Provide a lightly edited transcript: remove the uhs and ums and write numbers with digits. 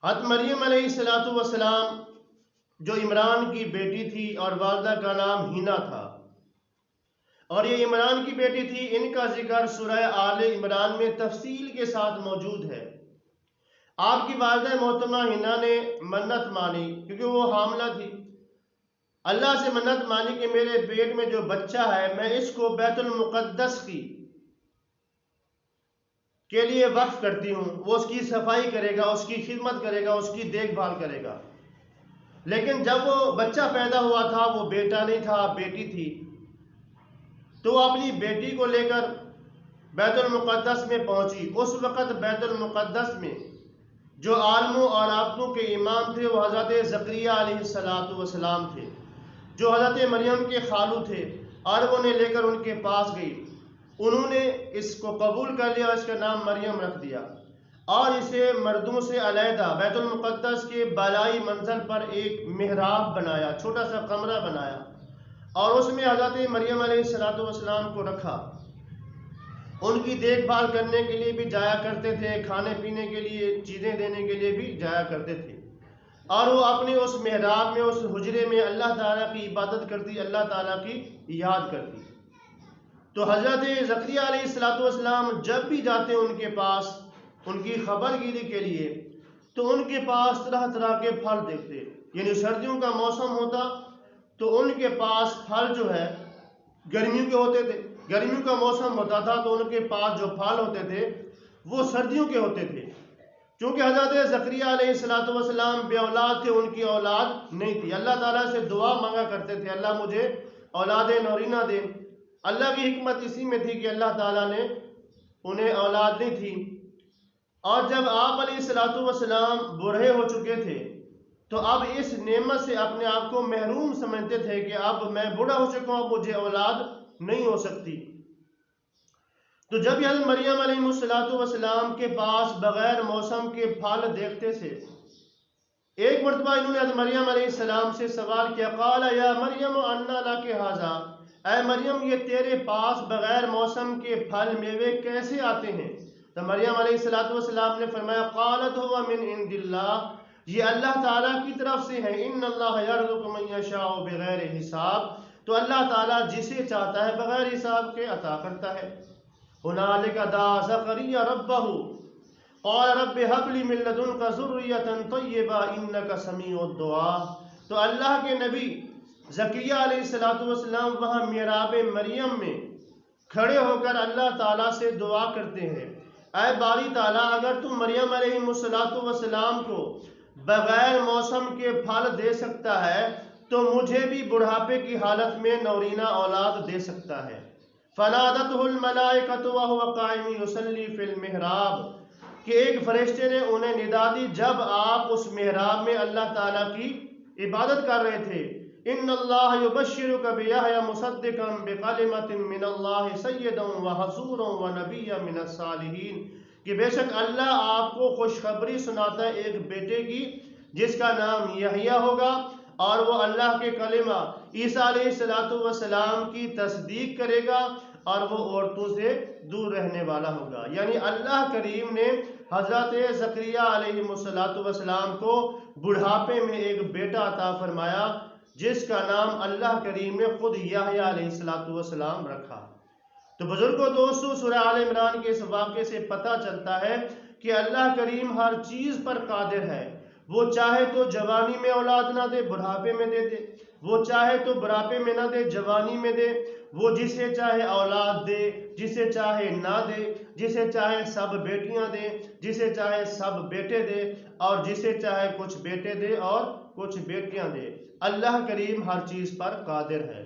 حضرت مریم علیہ السلام جو عمران کی بیٹی تھی اور والدہ کا نام ہینا تھا، اور یہ عمران کی بیٹی تھی، ان کا ذکر سورہ آل عمران میں تفصیل کے ساتھ موجود ہے۔ آپ کی والدہ محترمہ ہینا نے منت مانی کیونکہ وہ حاملہ تھی، اللہ سے منت مانی کہ میرے پیٹ میں جو بچہ ہے میں اس کو بیت المقدس کے لیے وقف کرتی ہوں، وہ اس کی صفائی کرے گا، اس کی خدمت کرے گا، اس کی دیکھ بھال کرے گا۔ لیکن جب وہ بچہ پیدا ہوا تھا، وہ بیٹا نہیں تھا، بیٹی تھی، تو وہ اپنی بیٹی کو لے کر بیت المقدس میں پہنچی۔ اس وقت بیت المقدس میں جو عالموں اور عابدوں کے امام تھے وہ حضرت زکریا علیہ السلام تھے، جو حضرت مریم کے خالو تھے، اور وہ انہیں لے کر ان کے پاس گئی۔ انہوں نے اس کو قبول کر لیا، اس کا نام مریم رکھ دیا، اور اسے مردوں سے علیحدہ بیت المقدس کے بالائی منزل پر ایک محراب بنایا، چھوٹا سا کمرہ بنایا، اور اس میں حضرت مریم علیہ السلام کو رکھا۔ ان کی دیکھ بھال کرنے کے لیے بھی جایا کرتے تھے، کھانے پینے کے لیے، چیزیں دینے کے لیے بھی جایا کرتے تھے، اور وہ اپنے اس محراب میں، اس حجرے میں اللہ تعالیٰ کی عبادت کرتی، اللہ تعالیٰ کی یاد کرتی۔ تو حضرت زکریا علیہ السلام جب بھی جاتے ان کے پاس ان کی خبر گیری کے لیے، تو ان کے پاس طرح طرح کے پھل دیکھتے، یعنی سردیوں کا موسم ہوتا تو ان کے پاس پھل جو ہے گرمیوں کے ہوتے تھے، گرمیوں کا موسم ہوتا تھا تو ان کے پاس جو پھل ہوتے تھے وہ سردیوں کے ہوتے تھے۔ چونکہ حضرت زکریا علیہ السلام بے اولاد تھے، ان کی اولاد نہیں تھی، اللہ تعالیٰ سے دعا مانگا کرتے تھے، اللہ مجھے اولاد نورینہ دے۔ اللہ کی حکمت اسی میں تھی کہ اللہ تعالیٰ نے انہیں اولاد نہیں تھی، اور جب آپ علیہ السلام بوڑھے ہو چکے تھے تو اب اس نعمت سے اپنے آپ کو محروم سمجھتے تھے کہ اب میں بوڑھا ہو چکا ہوں، اب مجھے اولاد نہیں ہو سکتی۔ تو جب حضرت مریم علیہ السلام کے پاس بغیر موسم کے پھل دیکھتے تھے، ایک مرتبہ انہوں نے حضرت مریم علیہ السلام سے سوال کیا، قال یا مریم انا لک ھذا، اے مریم یہ تیرے پاس بغیر موسم کے پھل میوے کیسے آتے ہیں؟ تو مریم علیہ السلام نے فرمایا، قالت هو من عند اللہ، یہ اللہ تعالیٰ کی طرف سے ہے، ان اللہ یرزق من یشاء بغیر حساب، تو اللہ تعالیٰ جسے چاہتا ہے بغیر حساب کے عطا کرتا ہے۔ ہنالک دعا زکریا ربہ قال رب ہب لی من لدنک ذریۃ طیبہ انک سمیع الدعاء۔ تو اللہ کے نبی زکریا علیہ السلام وہاں محراب مریم میں کھڑے ہو کر اللہ تعالیٰ سے دعا کرتے ہیں، اے باری تعالیٰ اگر تم مریم علیہ السلام کو بغیر موسم کے پھل دے سکتا ہے تو مجھے بھی بڑھاپے کی حالت میں نورینہ اولاد دے سکتا ہے۔ فنادتہ الملائکۃ وہو قائم یصلی فی المحراب، کہ ایک فرشتے نے انہیں ندا دی جب آپ اس محراب میں اللہ تعالیٰ کی عبادت کر رہے تھے، ان اللہ یبشرک بیحییٰ مصدقا بکلمۃ من اللہ سیدا وحصورا ونبیا من الصالحین، کہ بے شک اللہ آپ کو خوشخبری سناتا ہے ایک بیٹے کی جس کا نام یحییٰ ہوگا، اور وہ اللہ کے کلمہ عیسیٰ علیہ السلام کی تصدیق کرے گا، اور وہ عورتوں سے دور رہنے والا ہوگا۔ یعنی اللہ کریم نے حضرت زکریا علیہ السلام کو بڑھاپے میں ایک بیٹا عطا فرمایا جس کا نام اللہ کریم نے خود یحییٰ علیہ السلام رکھا۔ تو بزرگوں دوستو، سورہ آل عمران کے اس واقعے سے پتہ چلتا ہے کہ اللہ کریم ہر چیز پر قادر ہے، وہ چاہے تو جوانی میں اولاد نہ دے، بڑھاپے میں دے دے، وہ چاہے تو بڑھاپے میں نہ دے، جوانی میں دے، وہ جسے چاہے اولاد دے، جسے چاہے نہ دے، جسے چاہے سب بیٹیاں دے، جسے چاہے سب بیٹے دے، اور جسے چاہے کچھ بیٹے دے اور کچھ بیٹیاں دے۔ اللہ کریم ہر چیز پر قادر ہے۔